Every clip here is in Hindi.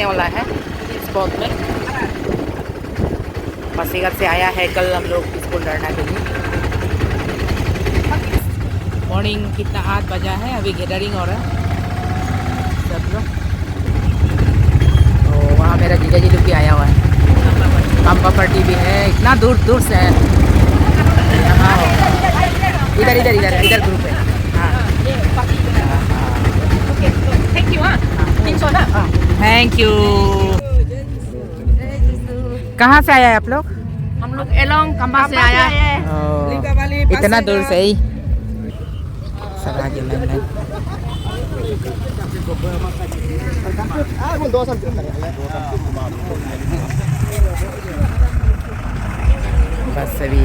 रहने वाला है स्पॉट में। पासीघाट से आया है कल हम लोग स्कूल लड़ना के लिए। मॉर्निंग कितना 8 बजा है, अभी गैदरिंग हो रहा है सब लोग। तो वहाँ मेरा जीजा जी लोग भी आया हुआ है, पंपा पार्टी भी है, इतना दूर दूर से है यहाँ। इधर इधर इधर इधर ग्रुप है। हाँ थैंक यू। कहाँ से आया है आप लोग? हम लोग एलोंग खंबा से आया है। इतना दूर से ही सब आगे लाइन लाइन। बस सभी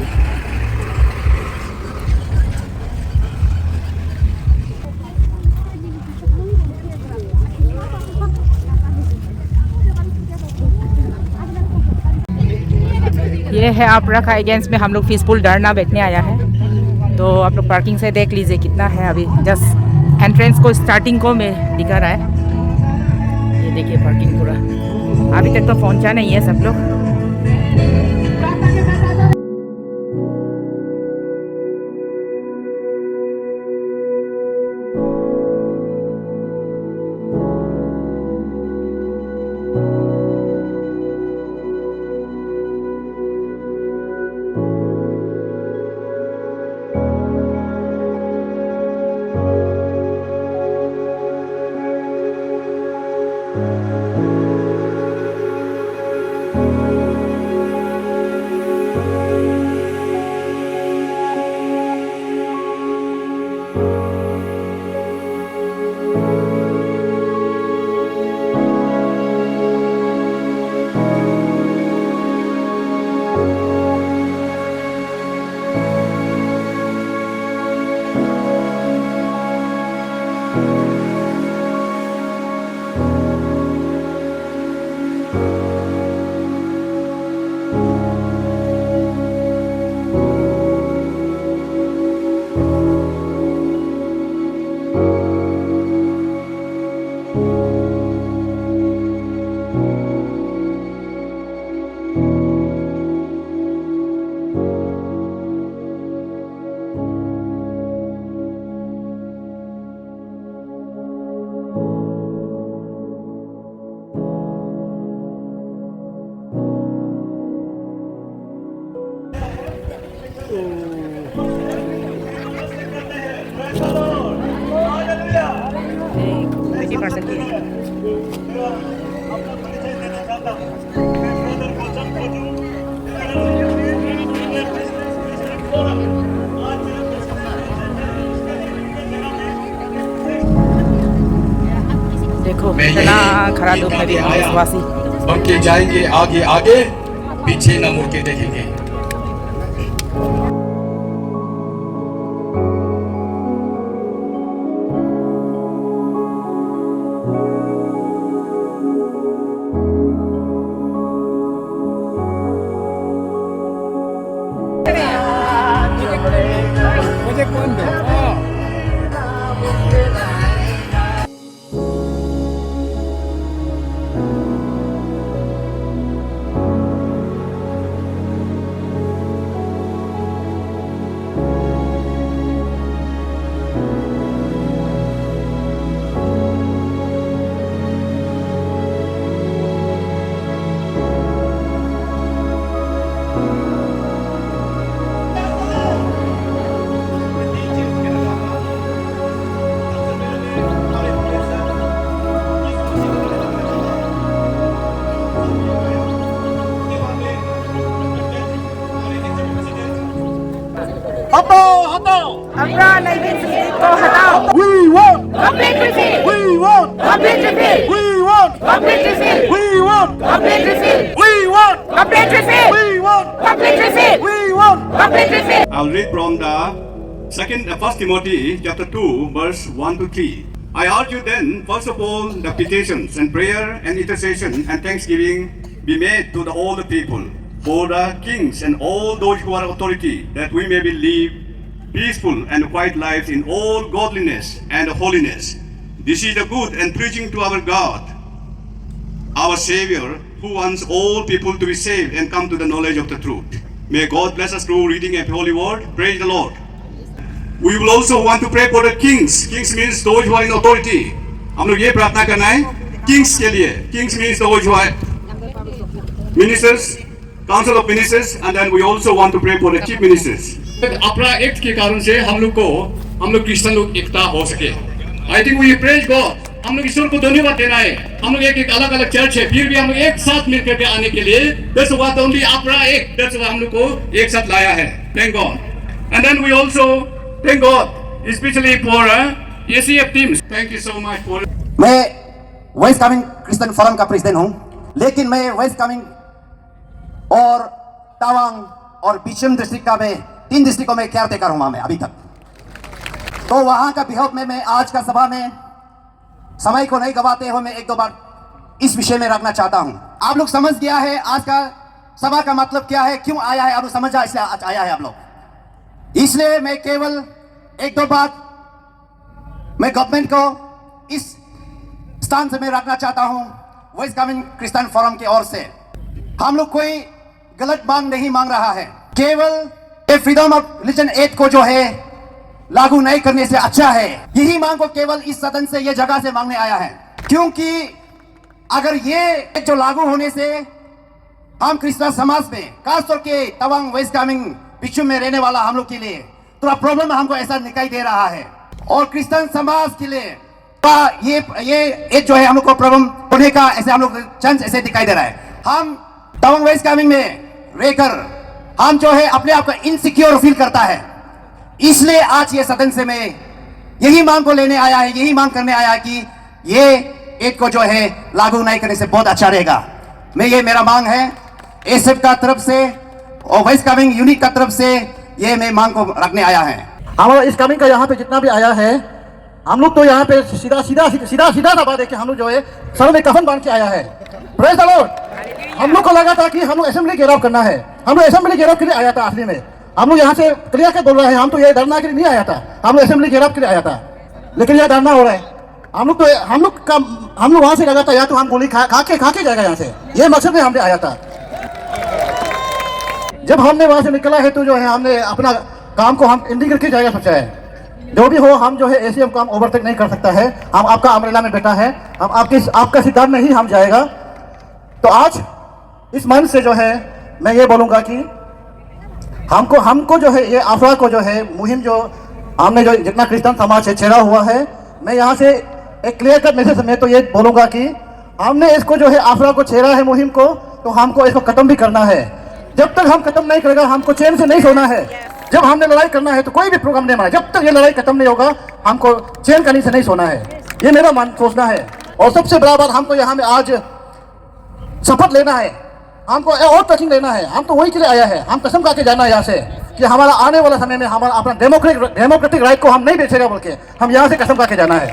ये है आपरा का अगेंस्ट में हम लोग पीसफुल धरना बैठने आया है। तो आप लोग पार्किंग से देख लीजिए कितना है, अभी जस्ट एंट्रेंस को स्टार्टिंग को में दिखा रहा है। ये देखिए पार्किंग पूरा अभी तक तो पहुंचा नहीं है सब लोग। देखो इतना खरा धूप में भी देशवासी बन के जाएंगे आगे आगे, पीछे न मुड़ के देखेंगे। मुझे कौन दो? अपना 1960 को हटाओ। We want Complete refill. we want Complete refill. we want Complete refill. we want Complete refill. we want Complete refill. we want Complete refill. we want Complete refill. I'll read from the First Timothy chapter 2 verse 1 to 3. I urge you then, first of all, the petitions and prayer and intercession and thanksgiving be made to all the people, for the kings and all those who are authority, that we may live peaceful and quiet lives in all godliness and holiness. This is the good and preaching to our God. our Savior, who wants all people to be saved and come to the knowledge of the truth. May God bless us through reading a holy word. Praise the Lord. We will also want to pray for the kings. Kings means those who are in authority. हम लोग ये प्रार्थना करना है kings के लिए. Kings means those who are ministers, council of ministers, and then we also want to pray for the chief ministers. अपना एक्ट के कारण से हम लोग क्रिश्चियन लोग एकता हो सके. I think we praise God. हम लोग ईश्वर को धन्यवाद देना है. हम लोग एक अलग अलग चर्च है, फिर भी हम लोग एक साथ मिलकर के आने के लिए that's what only अपना एक that's what हम लोग को एक साथ लाया है. Thank God. And then we also thank God, especially for ACF teams. Thank you so much for. मैं वेस्ट कामिंग क्रिश्चियन फोरम का प्रेसिडेंट हूं, लेकिन मैं वेस्ट कामिंग और तवांग और बिचम डिस्ट्रिक्ट का मैं 3 डिस्ट्रिक्टों में केयर टेकर हूं मैं अभी तक. तो वहां का बिहेव में मैं आज का सभा में समय को नहीं गवाते हुए मैं 1-2 बार इस विषय में रखना चाहता हूं. आप लोग समझ गया है आज का सभा का मतलब क्या है, क्यों आया है, आप लोग समझ इसलिए आज आया है आप लोग. इसलिए मैं केवल 1-2 बात मैं गवर्नमेंट को इस स्थान से मैं रखना चाहता हूं. वेस्ट कामिंग क्रिश्चियन फोरम की ओर से हम लोग कोई गलत मांग नहीं मांग रहा है, केवल फ्रीडम ऑफ रिलीजन एक्ट को जो है लागू नहीं करने से अच्छा है, यही मांग को केवल इस सदन से ये जगह से मांगने आया है. क्योंकि अगर ये जो लागू होने से हम क्रिश्चियन समाज में खासतौर के तवांग वेस्ट कामिंग बिचू में रहने वाला हम लोग के लिए थोड़ा प्रॉब्लम हमको ऐसा दिखाई दे रहा है, और क्रिश्चियन समाज के लिए ये एक जो है हम लोग को प्रॉब्लम होने का ऐसे हम लोग चांस ऐसे दिखाई दे रहा है. हम तवांग वेस्ट कामिंग में रहकर हम जो है अपने आप को इनसिक्योर फील करता है. इसलिए आज ये सदन से मैं यही मांग को लेने आया है, यही मांग करने आया है कि ये एक्ट को जो है लागू नहीं करने से बहुत अच्छा रहेगा. ये मेरा मांग है एसएफ का तरफ से और वेस्ट कामिंग यूनिट का तरफ से, ये मैं मांग को रखने आया है. हमारा इस कामिंग का यहाँ पे जितना भी आया है, हम लोग तो यहाँ पे सीधा सा बात है कि हम लोग जो है सर में कफन बांध के आया है. Praise the Lord. हम लोग को लगा था कि हम लोग असेंबली घेराव करना है, हम लोग असेंबली घेराव के लिए आया था. असली में हम लोग यहाँ से क्लियर कर बोल रहे हैं, हम तो ये धरना के लिए नहीं आया था, हम लोग असेंबली घेराव के लिए आया था. लेकिन यह धरना हो रहा है. हम लोग वहां से लगा था या तो हम गोली खा के जाएगा यहाँ से, ये मकसद में हमने आया था. जब हमने वहां से निकला है तो जो है हमने अपना काम को हम एंडिंग करके जाएगा सोचा है. जो भी हो, हम जो है एसीएम काम ओवरटेक नहीं कर सकता है. हम आपका अम्ब्रेला में बैठा है, हम आपका सिद्धांत में ही हम जाएगा. तो आज इस मन से जो है मैं ये बोलूंगा कि हमको जो है ये अफवाह को जो है मुहिम जो हमने जो जितना क्रिश्चियन समाज से छेड़ा हुआ है, मैं यहाँ से एक क्लियर कट मैसेज में तो ये बोलूंगा कि हमने इसको जो है अफवाह को छेड़ा है मुहिम को, तो हमको इसको खत्म भी करना है. जब तक हम खत्म नहीं करेगा हमको चैन से नहीं सोना है. जब हमने लड़ाई करना है तो कोई भी प्रोग्राम नहीं माना, जब तक ये लड़ाई खत्म नहीं होगा हमको चैन करने से नहीं सोना है. ये मेरा मन सोचना है. और सबसे बड़ा बात, हमको यहाँ में आज शपथ लेना है, हमको और टचिंग लेना है. हम तो वही के लिए आया है, हम कसम खा के जाना है यहाँ से कि हमारा आने वाला समय में हमारा अपना डेमोक्रेटिक राइट को हम नहीं बेचेगा बोल के हम यहाँ से कसम खा के जाना है.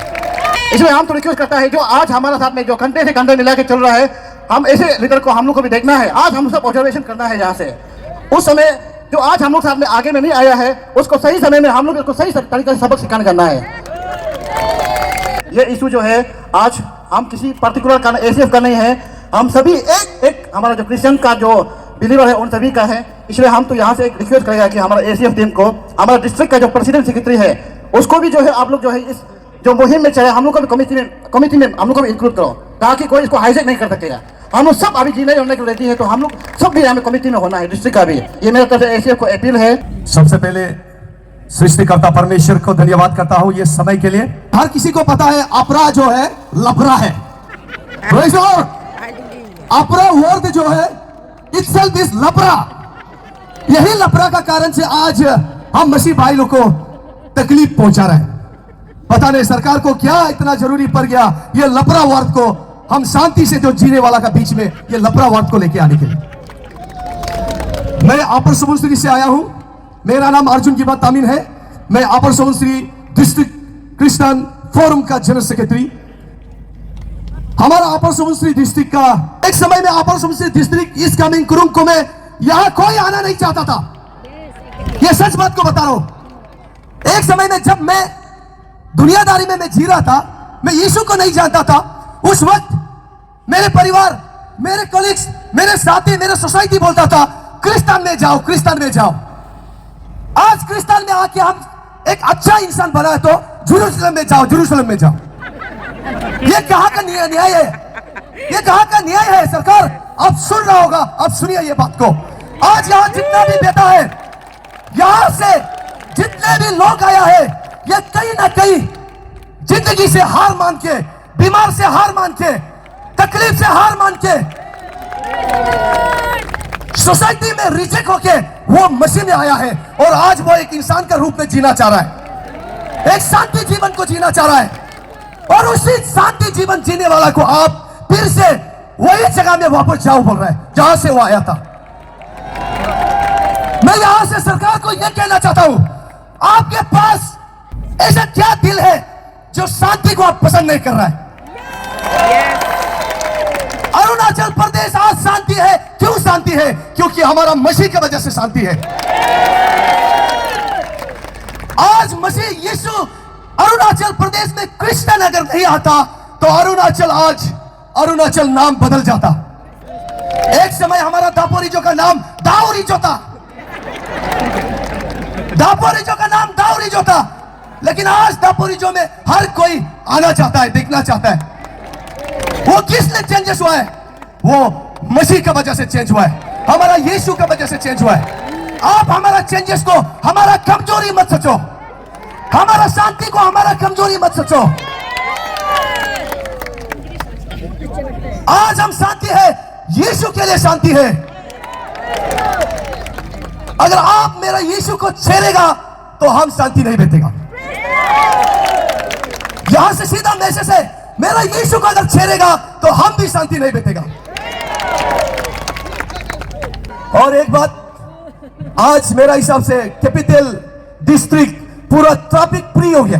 इसलिए हम तो रिक्वेस्ट करता है जो आज हमारे साथ में जो कंधे से कंधे मिला के चल रहा है, हम ऐसे लीडर को हम लोग को भी देखना है. आज हम सब ऑब्जर्वेशन करना है यहाँ से. उस समय जो आज हम लोग साथ में आगे में नहीं आया है, उसको सही समय में हम लोग उसको सही तरीके से सबक सिखाने करना है. ये इशू जो है आज हम किसी पर्टिकुलर का एसीएफ का नहीं है, हम सभी एक हमारा जो क्रिश्चियन का जो बिलीवर है उन सभी का है. इसलिए हम तो यहाँ से एक रिक्वेस्ट करेगा कि हमारा एसीएफ टीम को, हमारा डिस्ट्रिक्ट का जो प्रेसिडेंट सेक्रेटरी है उसको भी जो है आप लोग जो है इस जो मुहिम में चाहे हम लोग को भी कमिटी में हम लोग को भी इंक्लूड करो, ताकि कोई इसको हाईजैक नहीं कर सकेगा. हम लोग सब अभी जीने होने को रेडी है, तो हम लोग सब भी हमें कमिटी में होना है, डिस्ट्रिक्ट का भी. ये मेरे तरफ से एसीएफ को अपील है. सबसे पहले सृष्टिकर्ता परमेश्वर को धन्यवाद करता हूं ये समय के लिए. हर किसी को पता है अपरा जो है लफड़ा है. अपरा वर्ड जो है itself is लफड़ा. यही लफड़ा का कारण से आज हम मसीह भाई लोग को तकलीफ पहुंचा रहे हैं. पता नहीं सरकार को क्या इतना जरूरी पड़ गया ये लफड़ा वर्ड को, हम शांति से जो जीने वाला का बीच में ये लफड़ा वर्ड को लेके आने के लिए. मैं अपर सुबनसिरी से आया हूं. मेरा नाम अर्जुन गिबा तामिन है. मैं अपर सुबनसिरी डिस्ट्रिक्ट क्रिश्चियन फोरम का जनरल सेक्रेटरी. हमारा अपर सुबनसिरी डिस्ट्रिक्ट का एक समय में अपर सुबनसिरी डिस्ट्रिक्ट इस कमिंग कुरुंग को में यहां कोई आना नहीं चाहता था. यह सच बात को बता रहा हूं. एक समय में जब मैं दुनियादारी में मैं जी रहा था, मैं यीशु को नहीं जानता था. उस वक्त मेरे परिवार, मेरे कलीग्स, मेरे साथी, मेरे सोसाइटी बोलता था क्रिस्तान में जाओ, क्रिस्तान में जाओ। आज क्रिस्तान में आके हम एक अच्छा इंसान बना तो जेरूसलम में जाओ, जेरूसलम में जाओ। ये कहां का न्याय है? ये कहां का न्याय है? सरकार आप सुन रहा होगा, आप सुनिए ये बात को। आज यहां जितना भी बेटा है, यहां से जितने भी लोग आया है, ये कहीं ना कहीं जिंदगी से हार मान के, बीमार से हार मान के, तकलीफ से हार मान के, सोसाइटी में रिजेक्ट होके वो मसीह में आया है और आज वो एक इंसान का रूप में जीना चाह रहा है, एक शांति जीवन को जीना चाह रहा है। और उसी शांति जीवन जीने वाला को आप फिर से वही जगह में वापस जाओ बोल रहे हैं जहां से वो आया था। मैं यहां से सरकार को यह कहना चाहता हूं, आपके पास ऐसा क्या दिल है जो शांति को आप पसंद नहीं कर रहा है? अरुणाचल प्रदेश आज शांति है। क्यों शांति है? क्योंकि हमारा मसीह की वजह से शांति है। आज मसीह यीशु अरुणाचल प्रदेश में क्रिश्चियन अगर नहीं आता तो अरुणाचल नाम बदल जाता। एक समय हमारा दापोरिजो का नाम दाओरिजो था, दापोरिजो का नाम दाओरिजो था, लेकिन आज दापोरिजो में हर कोई आना चाहता है, देखना चाहता है। वो किसने चेंजेस हुआ है? वो मसीह की वजह से चेंज हुआ है, हमारा यीशु की वजह से चेंज हुआ है। आप हमारा चेंजेस को हमारा कमजोरी मत सोचो, हमारा शांति को हमारा कमजोरी मत सोचो। आज हम शांति है, यीशु के लिए शांति है। अगर आप मेरा यीशु को छेड़ेगा तो हम शांति नहीं बैठेगा। यहां से सीधा मैसेज है, मेरा यीशु को अगर छेड़ेगा तो हम भी शांति नहीं बैठेगा। और एक बात, आज मेरा हिसाब से कैपिटल डिस्ट्रिक्ट पूरा ट्रैफिक फ्री हो गया,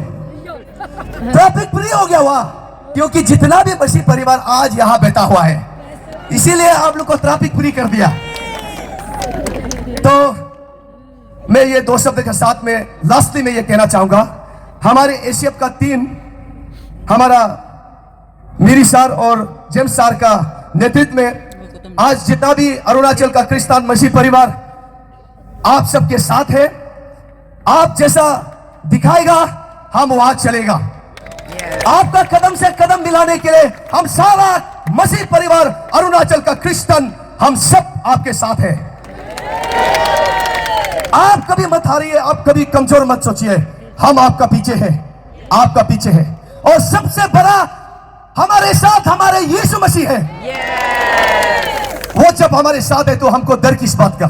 ट्रैफिक फ्री हो गया हुआ, क्योंकि जितना भी मसीह परिवार आज यहां बैठा हुआ है, इसीलिए आप लोग को ट्रैफिक फ्री कर दिया। तो मैं ये दो शब्द के साथ में लास्टली में ये कहना चाहूंगा, हमारे एसीएफ का टीम, हमारा मीरी सर और जेम्स सर का नेतृत्व में आज जितना भी अरुणाचल का क्रिस्तान मसीह परिवार आप सबके साथ है। आप जैसा दिखाएगा हम वहां चलेगा। आपका कदम से कदम मिलाने के लिए हम सारा मसीह परिवार अरुणाचल का क्रिस्चियन हम सब आपके साथ हैं। आप कभी मत हारिए, आप कभी कमजोर मत सोचिए, हम आपका पीछे हैं, आपका पीछे है। और सबसे बड़ा हमारे साथ हमारे यीशु मसीह है। वो जब हमारे साथ है तो हमको डर किस बात का?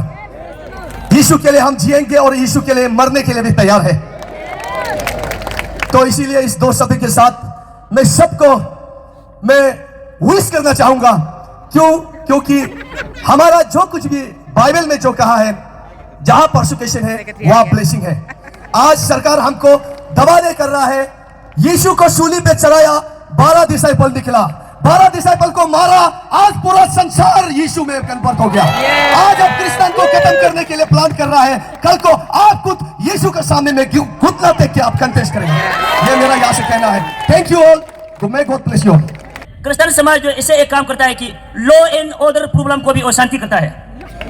यीशु के लिए हम जिएंगे और यीशु के लिए मरने के लिए भी तैयार है। तो इसीलिए इस दो शब्द के साथ मैं सबको मैं विश करना चाहूंगा। क्योंकि हमारा जो कुछ भी बाइबल में जो कहा है, जहां परसिक्यूशन है वहां ब्लेसिंग है। आज सरकार हमको दबाने कर रहा है। यीशु को सूली पे चढ़ाया, 12 डिसाइपल निकला, 12 डिसाइपल को मारा, आज पूरा संसार यीशु में कन्वर्ट हो गया। आज अब क्रिश्चियन को खत्म करने के लिए प्लान कर रहा है, कल को आप खुद यीशु के सामने में घुटना टेक के आप कंटेस्ट करेंगे। ये मेरा यहाँ से कहना है। थैंक यू ऑल, तो मैं गॉड ब्लेस यू। क्रिश्चियन समाज जो इससे एक काम करता है कि लॉ एंड ऑर्डर प्रॉब्लम को भी वो शांति करता है।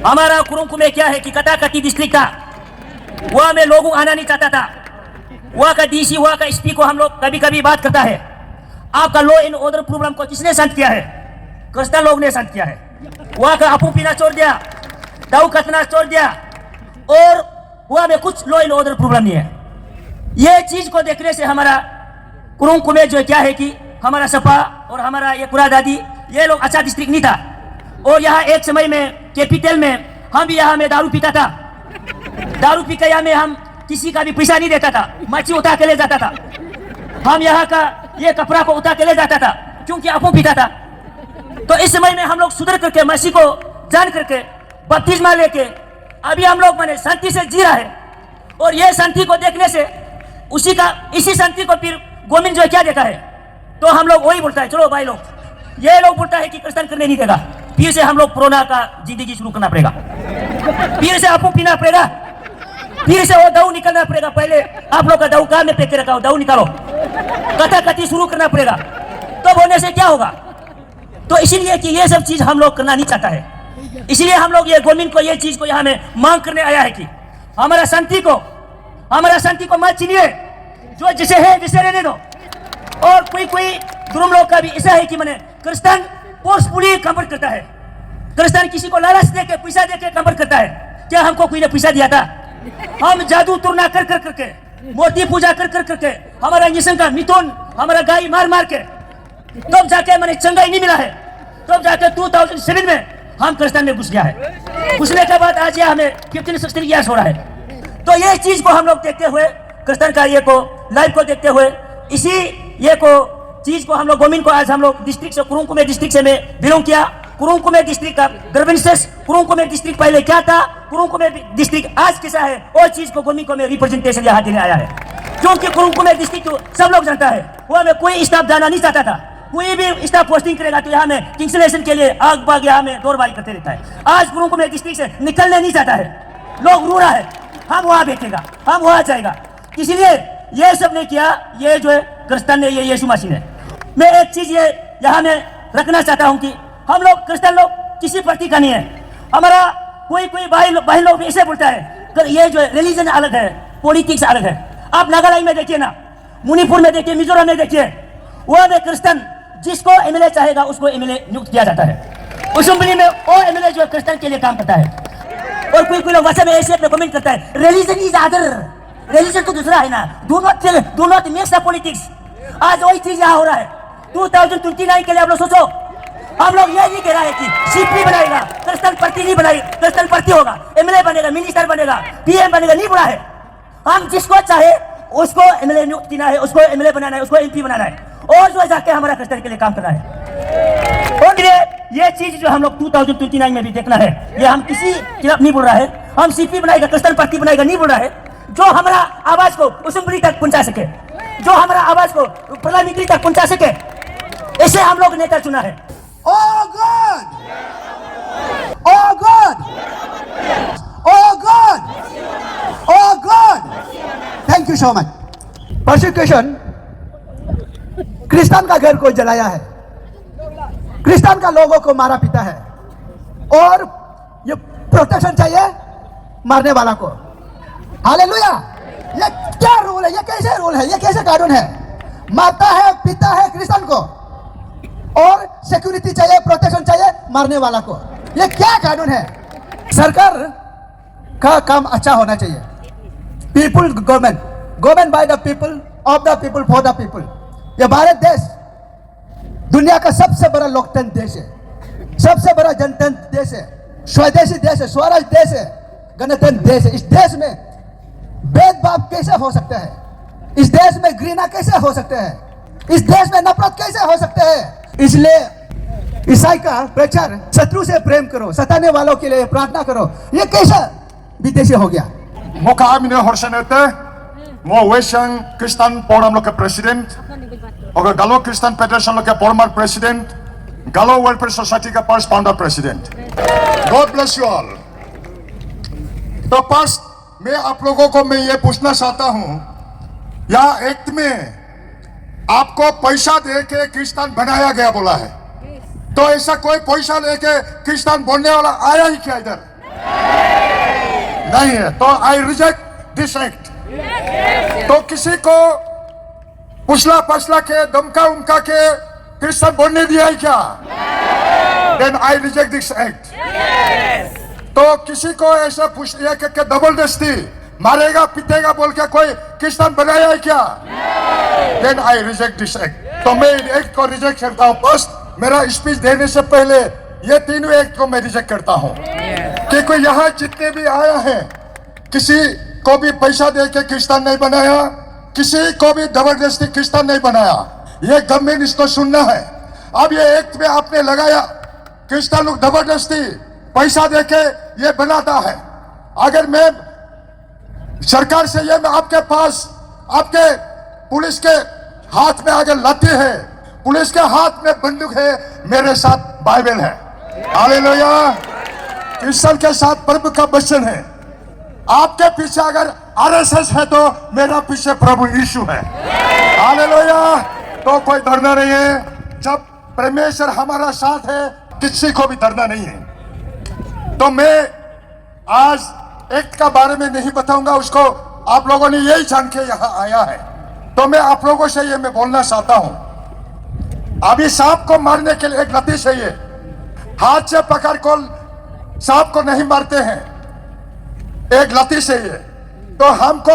हमारा कुरुंग में क्या है कि कटाकटी डिस्ट्रिक्ट था, वहां में लोगों आना नहीं चाहता था। वहां का डीसी, वहां का एसपी को हम लोग कभी कभी बात करता है, आपका लॉ एंड ऑर्डर प्रॉब्लम को किसने शांत किया है? क्रिश्चियन लोग ने शांत किया है। वहां का अपू पीना छोड़ दिया, दाऊ कतना छोड़ दिया, और वहां में कुछ लॉ एंड ऑर्डर प्रॉब्लम नहीं है। ये चीज को देखने से हमारा कुरुंग में जो क्या है कि हमारा सपा और हमारा ये कुरा दादी, ये लोग अच्छा डिस्ट्रिक्ट नहीं था। और यहाँ एक समय में कैपिटल में हम भी यहाँ में दारू पीता था, दारू पी के यहाँ में हम किसी का भी पैसा नहीं देता था, मच्छी उठा के ले जाता था। हम यहाँ का ये कपड़ा को उठा के ले जाता था क्योंकि आपको पीता था। तो इस समय में हम लोग सुधर करके मसीह को जान करके बपतिस्मा लेके अभी हम लोग माने शांति से जी रहा है। और ये शांति को देखने से इसी शांति को फिर गोविंद जो क्या देखा है, तो हम लोग वही बोलता है, चलो भाई लोग, ये लोग बोलता है कि क्रिश्चियन करने नहीं देगा, फिर से हम लोग कोरोना का जिंदगी शुरू करना पड़ेगा, फिर से आपको पीना पड़ेगा, फिर से वो दाऊ निकलना पड़ेगा। पहले आप लोग का दाऊ कार में फेंक के रखा हो, दाऊ निकालो, कथा कथी शुरू करना पड़ेगा। तो होने से क्या होगा? तो इसीलिए कि ये सब चीज हम लोग करना नहीं चाहता है, इसलिए हम लोग ये गवर्नमेंट को ये चीज को यहाँ में मांग करने आया है कि हमारा शांति को मत छीनिए, जो जिसे है जिसे रहने दो। और कोई दुरुम लोग का भी ऐसा है कि मैंने क्रिश्चियन फोर्सफुली कन्वर्ट करता है, क्रिश्चियन किसी को लालच देके पैसा देके कन्वर्ट करता है। क्या हमको कोई ने पैसा दिया था? हम जादू टूरना कर करके, मूर्ति पूजा कर करके, हमारा इंजेक्शन का मिथुन, हमारा गाय मार के, तब जाके मैंने चंगाई नहीं मिला है। तब जाके 2007 में हम क्रिश्चियन में घुस गया है। घुसने के बाद आज ये हमें 15-16 ईयर्स हो रहा है। तो ये चीज को हम लोग देखते हुए, क्रिश्चियन का ये को लाइफ को देखते हुए, इसी ये को चीज को हम लोग गवर्नमेंट को आज हम लोग डिस्ट्रिक्ट से कुरुंकुमे डिस्ट्रिक्ट से मैं बिलोंग किया। कुरुंकुमे डिस्ट्रिक्ट का ग्रेवेंसेस, कुरुंकुमे डिस्ट्रिक्ट पहले क्या था, कुरुंकुमे डिस्ट्रिक्ट आज कैसा है, और चीज को गवर्नमेंट को मैं रिप्रेजेंटेशन यहाँ देने आया है। क्योंकि कुरुंकुमे डिस्ट्रिक्ट तो सब लोग जानता है, वहाँ में कोई स्टाफ जाना नहीं चाहता था। कोई भी स्टाफ पोस्टिंग करेगा तो यहाँ में कैंसिलेशन के लिए आग बाग यहाँ में दौड़बारी करते रहता है। आज कुरुंकुमे डिस्ट्रिक्ट से निकलने नहीं चाहता है, लोग रो रहा है, हम वहाँ बैठेगा, हम वहाँ जाएगा। इसीलिए ये सब ने किया, ये जो है क्रिश्चियन ने, ये यीशु मसीह ने। मैं एक चीज ये यहाँ में रखना चाहता हूँ कि हम लोग क्रिश्चियन लोग किसी पार्टी का नहीं है। हमारा कोई भाई लोग भी ऐसे बोलता है कि ये जो है रिलीजन अलग है, पॉलिटिक्स अलग है। आप नागालैंड में देखिए ना, मणिपुर में देखिए, मिजोरम में देखिए, वह में क्रिश्चियन जिसको एमएलए चाहेगा उसको एमएलए नियुक्त किया जाता है। असेंबली में वो एमएलए जो क्रिश्चियन के लिए काम करता है। और कोई लोग वैसे में ऐसे अपने कमेंट करता है, रिलीजन इज अदर, रिलीजन तो दूसरा है ना, do not mix the politics. आज वही चीज यहाँ हो रहा है। 2029 के लिए आप लोग सोचो, हम लोग ये नहीं कह रहे हैं कि सीपी बनाएगा, क्रिश्चियन पार्टी नहीं बनाएगी, क्रिश्चियन पार्टी होगा, एमएलए बनेगा, मिनिस्टर बनेगा, पीएम बनेगा, नहीं बुरा है। हम जिसको चाहे उसको एमएलए नियुक्त करना है, उसको एमएलए बनाना है, उसको एमपी बनाना है, और जो जाके हमारा क्रिश्चियन के लिए काम करना है। और ये चीज जो हम लोग 2029 में भी देखना है, ये हम किसी खिलाफ नहीं बोल रहा है, हम सीपी बनाएगा, क्रिश्चियन पार्टी बनाएगा नहीं बोल रहा है। जो हमारा आवाज को असेंबली तक पहुंचा सके, जो हमारा आवाज को प्रधानमंत्री तक पहुंचा सके, ऐसे हम लोग नेता चुना है। Oh God! Oh God! Oh God! Oh God! Thank you so much. Persecution, Christian का घर को जलाया है, क्रिश्चियन का लोगों को मारा पीटा है, और ये प्रोटेक्शन चाहिए मारने वाला को। हालेलुया! ये क्या रूल है? ये कैसे रूल है? ये कैसे कानून है? मारता है, पीता है क्रिश्चियन को, और सिक्योरिटी चाहिए, प्रोटेक्शन चाहिए मारने वाला को। ये क्या कानून है? सरकार का काम अच्छा होना चाहिए। People government by the people, of the people, for the people. ये भारत देश दुनिया का सबसे बड़ा लोकतंत्र देश है, सबसे बड़ा जनतंत्र देश है, स्वदेशी देश है, स्वराज देश है, गणतंत्र देश है। इस देश में भेदभाव कैसे हो सकता है? इस देश में घृणा कैसे हो सकते हैं? इस देश में नफरत कैसे हो सकते हैं? इसलिए ईसाई का प्रचार, शत्रु से प्रेम करो, सताने वालों के लिए प्रार्थना करो, ये कैसा विदेशी हो गया? Moka amin horsenete, mo Western Christian Forum loke president, oga Galo Christian Federation loke former president, Galo Welfare Society का first founder president. God bless you all. तो फर्स्ट मैं आप लोगों को मैं ये पूछना चाहता हूँ, यहाँ एक्ट में आपको पैसा दे के क्रिश्चियन बनाया गया बोला है, तो ऐसा कोई पैसा लेके क्रिश्चियन बनने वाला आया ही क्या इधर? नहीं है। तो आई रिजेक्ट दिस एक्ट। तो किसी को पुछला पछला के धमका उमका के क्रिश्चियन बनने दिया है क्या? Then I reject this act. तो किसी को ऐसा पूछ लिया कि जबरदस्ती मारेगा पीटेगा बोल के कोई क्रिश्चियन बनाया है क्या? Then I reject this act. तो मैं एक्ट को रिजेक्ट करता हूँ। फर्स्ट मेरा स्पीच देने से पहले ये तीनों एक्ट को मैं रिजेक्ट करता हूँ, क्योंकि यहाँ जितने भी आया है किसी को भी पैसा दे के क्रिश्चियन नहीं बनाया, किसी को भी जबरदस्ती क्रिश्चियन नहीं बनाया। ये गवर्नमेंट इसको सुनना है। अब ये एक्ट में आपने लगाया क्रिश्चियन लोग जबरदस्ती पैसा दे के ये बनाता है। अगर मैं सरकार से ये मैं आपके पास आपके पुलिस के हाथ में अगर लाठी है, पुलिस के हाथ में बंदूक है, मेरे साथ बाइबल है, हालेलुया, क्रिश्चियन के साथ प्रभु का वचन है। आपके पीछे अगर आरएसएस है तो मेरा पीछे प्रभु यीशु है, हालेलुया। तो कोई डरना नहीं है। जब परमेश्वर हमारा साथ है, किसी को भी डरना नहीं है। तो मैं आज एक्ट का बारे में नहीं बताऊंगा, उसको आप लोगों ने यही जान के यहाँ आया है। तो मैं आप लोगों से ये मैं बोलना चाहता हूं, अभी सांप को मारने के लिए एक लती चाहिए। हाथ से पकड़ कर सांप को नहीं मारते हैं, एक लती चाहिए। तो हमको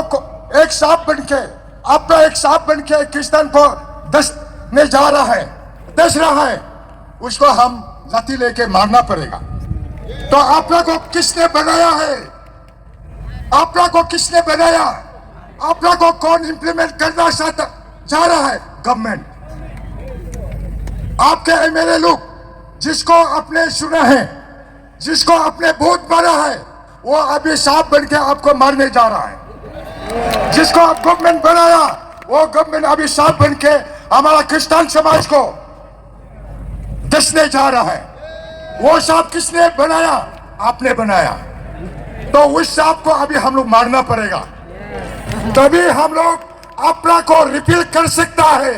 एक सांप बन के, अपना एक सांप बन के क्रिश्चियन को दसने जा रहा है, दस रहा है, उसको हम लती लेके मारना पड़ेगा। तो आपना को किसने बनाया है? आपना को किसने बनाया? आपना को कौन इंप्लीमेंट करना चाहता जा रहा है? गवर्नमेंट। आपके एमएलए लोग जिसको आपने सुना है, जिसको आपने बहुत मारा है, वो अभी सांप बन के आपको मारने जा रहा है। जिसको आप गवर्नमेंट बनाया, वो गवर्नमेंट अभी सांप बन के हमारा क्रिश्चियन समाज को डसने जा रहा है। वो सांप किसने बनाया? आपने बनाया। तो उस सांप को अभी हम लोग मारना पड़ेगा, तभी हम लोग अपना को रिपील कर सकता है।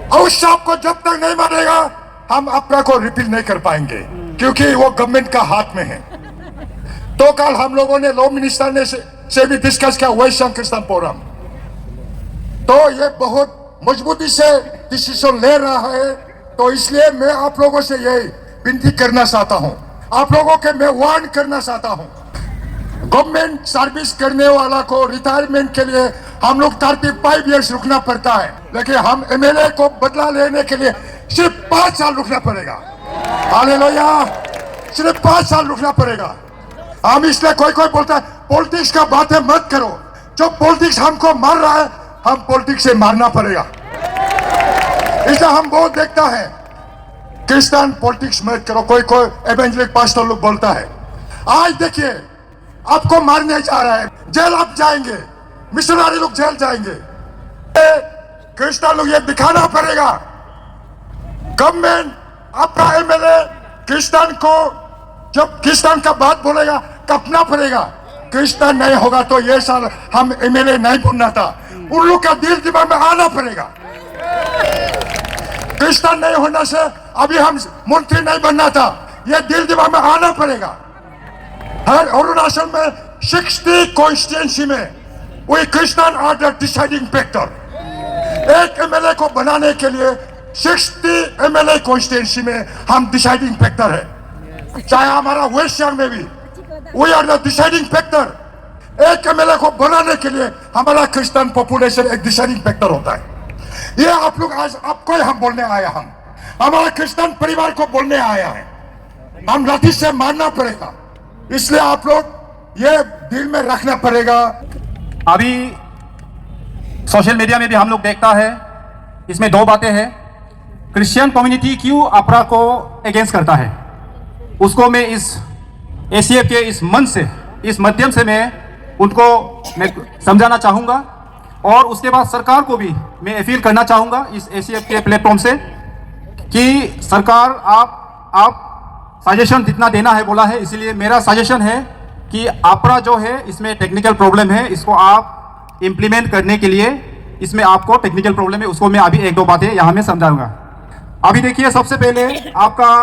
और उस सांप को जब तक नहीं मारेगा, हम अपना को रिपील नहीं कर पाएंगे, क्योंकि वो गवर्नमेंट का हाथ में है। तो कल हम लोगों ने लॉ मिनिस्टर ने से भी डिस्कस किया वैश्विक क्रिश्चियन फोरम, तो ये बहुत मजबूती से डिसीजन ले रहा है। तो इसलिए मैं आप लोगों से यही विनती करना चाहता हूं, आप लोगों के मैं वार्न करना चाहता हूं, गवर्नमेंट सर्विस करने वाला को रिटायरमेंट के लिए हम लोग 35 ईयर्स रुकना पड़ता है, लेकिन हम एमएलए को बदला लेने के लिए सिर्फ 5 साल रुकना पड़ेगा। हालेलुया, सिर्फ 5 साल रुकना पड़ेगा। हम इसलिए कोई बोलता है पॉलिटिक्स का बातें मत करो, जो पॉलिटिक्स हमको मार रहा है, हम पॉलिटिक्स से मारना पड़ेगा। इसलिए हम बहुत देखता है क्रिश्चियन पॉलिटिक्स मत करो। कोई एवेंजलिक पास्टर लोग बोलता है, आज देखिए आपको मारने जा रहा है, जेल आप जाएंगे, मिशनरी लोग जेल जाएंगे। क्रिश्चियन लोग ये दिखाना पड़ेगा, गवर्नमेंट अपना एमएलए क्रिश्चियन को जब क्रिश्चियन का बात बोलेगा कपना पड़ेगा। क्रिश्चियन नहीं होगा तो ये साल हम एमएलए नहीं बनना था, उन लोग का दिल दिमाग में आना पड़ेगा। क्रिश्चियन नहीं होने से अभी हम मंत्री नहीं बनना था, ये दिल दिमाग में आना पड़ेगा। हर अरुणाचल में 60 कॉन्स्टिट्यूंसी में we Christian are the deciding factor. एक एमएलए को बनाने के लिए 60 एमएलए कॉन्स्टिट्यूंसी में हम डिसाइडिंग फैक्टर है। चाहे हमारा वेस्ट सियांग में भी we are the deciding factor. एक एमएलए को बनाने के लिए हमारा क्रिश्चियन पॉपुलेशन एक डिसाइडिंग फैक्टर होता है। ये आप लोग आज आपको हम बोलने आया, हम हमारा क्रिश्चियन परिवार को बोलने आया है, हम लाठी से मारना पड़ेगा। इसलिए आप लोग ये दिल में रखना पड़ेगा। अभी सोशल मीडिया में भी हम लोग देखता है, इसमें 2 बातें हैं। क्रिश्चियन कम्युनिटी क्यों अपरा को अगेंस्ट करता है, उसको मैं इस एसीएफ के इस मंच से, इस माध्यम से मैं समझाना चाहूँगा। और उसके बाद सरकार को भी मैं अपील करना चाहूँगा इस एसीएफ के प्लेटफॉर्म से कि सरकार आप सजेशन जितना देना है बोला है, इसीलिए मेरा सजेशन है कि आपरा जो है इसमें टेक्निकल प्रॉब्लम है, इसको आप इम्प्लीमेंट करने के लिए इसमें आपको टेक्निकल प्रॉब्लम है, उसको मैं अभी 1-2 बातें यहाँ में समझाऊंगा। अभी देखिए, सबसे पहले आपका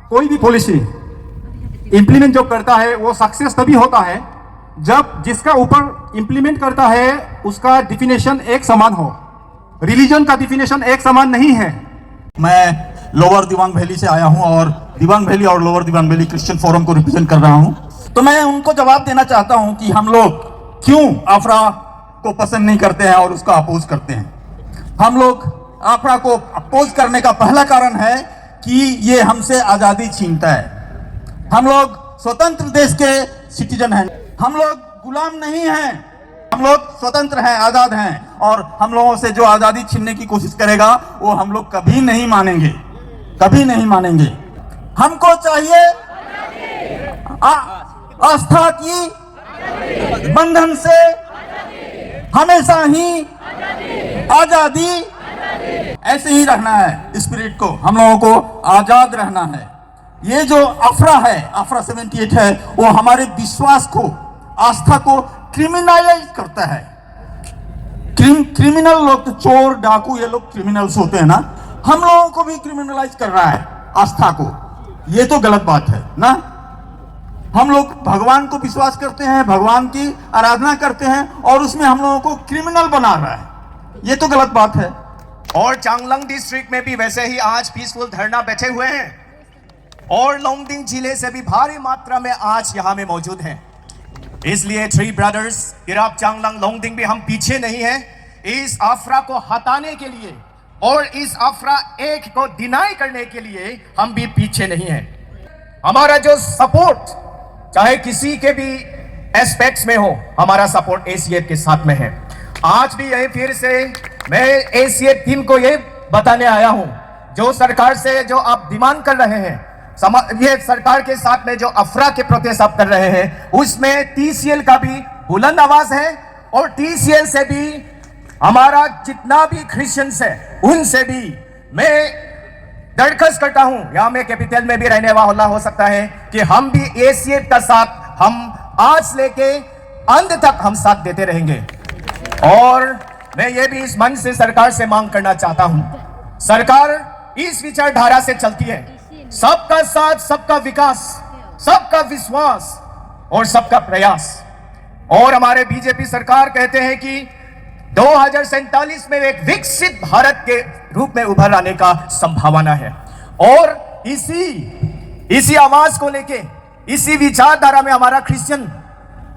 कोई भी पॉलिसी इम्प्लीमेंट जो करता है वो सक्सेस तभी होता है जब जिसका ऊपर इम्प्लीमेंट करता है उसका डिफिनेशन एक समान हो। रिलीजन का डिफिनेशन एक समान नहीं है। मैं लोअर दिबांग वैली से आया हूं और दिबांग वैली और lower Dibang valley Christian forum को रिप्रेजेंट कर रहा हूं। तो मैं उनको जवाब देना चाहता हूं कि हम लोग क्यों आफरा को पसंद नहीं करते हैं और उसका अपोज करते हैं। हम लोग आफरा को अपोज करने का पहला कारण है कि ये हमसे आज़ादी छीनता है। हम लोग स्वतंत्र देश के सिटीजन हैं, हम लोग गुलाम नहीं हैं, हम लोग स्वतंत्र हैं, आज़ाद हैं, और हम लोगों से जो आज़ादी छीनने की कोशिश करेगा वो हम लोग कभी नहीं मानेंगे, कभी नहीं मानेंगे। हमको चाहिए आस्था की बंधन से हमेशा ही आज़ादी, ऐसे ही रहना है। स्पिरिट को हम लोगों को आज़ाद रहना है। ये जो अफरा है, अफरा 78 है, वो हमारे विश्वास को, आस्था को क्रिमिनलाइज करता है। क्रिमिनल लोग तो चोर डाकू ये लोग क्रिमिनल्स होते हैं ना, हम लोगों को भी क्रिमिनलाइज कर रहा है आस्था को। ये तो गलत बात है ना। हम लोग भगवान को विश्वास करते हैं, भगवान की आराधना करते हैं और उसमें हम लोगों को क्रिमिनल बना रहा है, ये तो गलत बात है। और चांगलांग डिस्ट्रिक्ट में भी वैसे ही आज पीसफुल धरना बैठे हुए हैं और लोंगडिंग जिले से भी भारी मात्रा में आज यहां में मौजूद हैं। इसलिए थ्री ब्रदर्स इराप चांगलांग लोंगडिंग भी हम पीछे नहीं है इस अफरा को हटाने के लिए और इस अफरा एक को डिनाई करने के लिए हम भी पीछे नहीं है। हमारा जो सपोर्ट चाहे किसी के भी एस्पेक्ट्स में हो, हमारा सपोर्ट एसीएफ के साथ में है। आज भी यही फिर से मैं एसीएफ टीम को ये बताने आया हूं, जो सरकार से जो आप डिमांड कर रहे हैं, ये सरकार के साथ में जो अफरा के प्रोटेस्ट आप कर रहे हैं, उसमें टीसीएल का भी बुलंद आवाज है और टीसीएल से भी हमारा जितना भी क्रिश्चियंस है उनसे भी मैं दरखास्त करता हूं, यहां में कैपिटल में भी रहने वाला हो सकता है कि हम भी एसीएफ का साथ हम आज लेके अंत तक हम साथ देते रहेंगे। और मैं ये भी इस मंच से सरकार से मांग करना चाहता हूं, सरकार इस विचारधारा से चलती है, सबका साथ, सबका विकास, सबका विश्वास और सबका प्रयास। और हमारे बीजेपी सरकार कहते हैं कि 2047 में एक विकसित भारत के रूप में उभर आने का संभावना है। और इसी आवाज को लेके, इसी विचारधारा में हमारा क्रिश्चियन,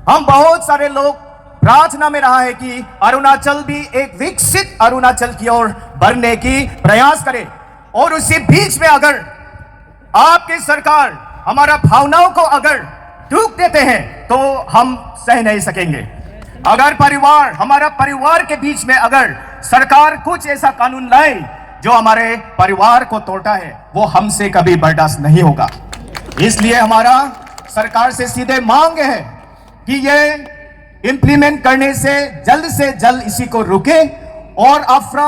हम बहुत सारे लोग प्रार्थना में रहा है कि अरुणाचल भी एक विकसित अरुणाचल की ओर बढ़ने की प्रयास करे। और उसी बीच में अगर आपकी सरकार हमारा भावनाओं को अगर टूक देते हैं तो हम सह नहीं सकेंगे। अगर परिवार, हमारा परिवार के बीच में अगर सरकार कुछ ऐसा कानून लाए जो हमारे परिवार को तोड़ता है, वो हमसे कभी बर्दाश्त नहीं होगा। इसलिए हमारा सरकार से सीधे मांग है कि ये इंप्लीमेंट करने से जल्द इसी को रुके और अफरा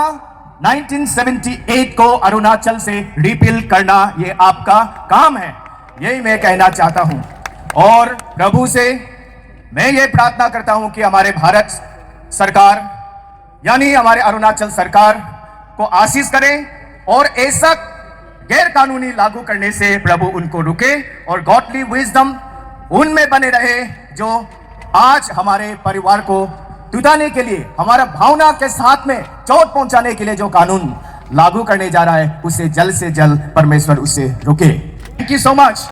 1978 को अरुणाचल से रिपील करना ये आपका काम है, यही मैं कहना चाहता हूं। और प्रभु से मैं ये प्रार्थना करता हूं कि हमारे भारत सरकार यानी हमारे अरुणाचल सरकार को आशीष करें और ऐसा गैर कानूनी लागू करने से प्रभु उनको रुके और गॉडली विजडम उनमें बने रहे, जो आज हमारे परिवार को टूटाने के लिए, हमारा भावना के साथ में चोट पहुंचाने के लिए जो कानून लागू करने जा रहा है, उसे जल्द से जल्द परमेश्वर उसे रोके। Thank you so much.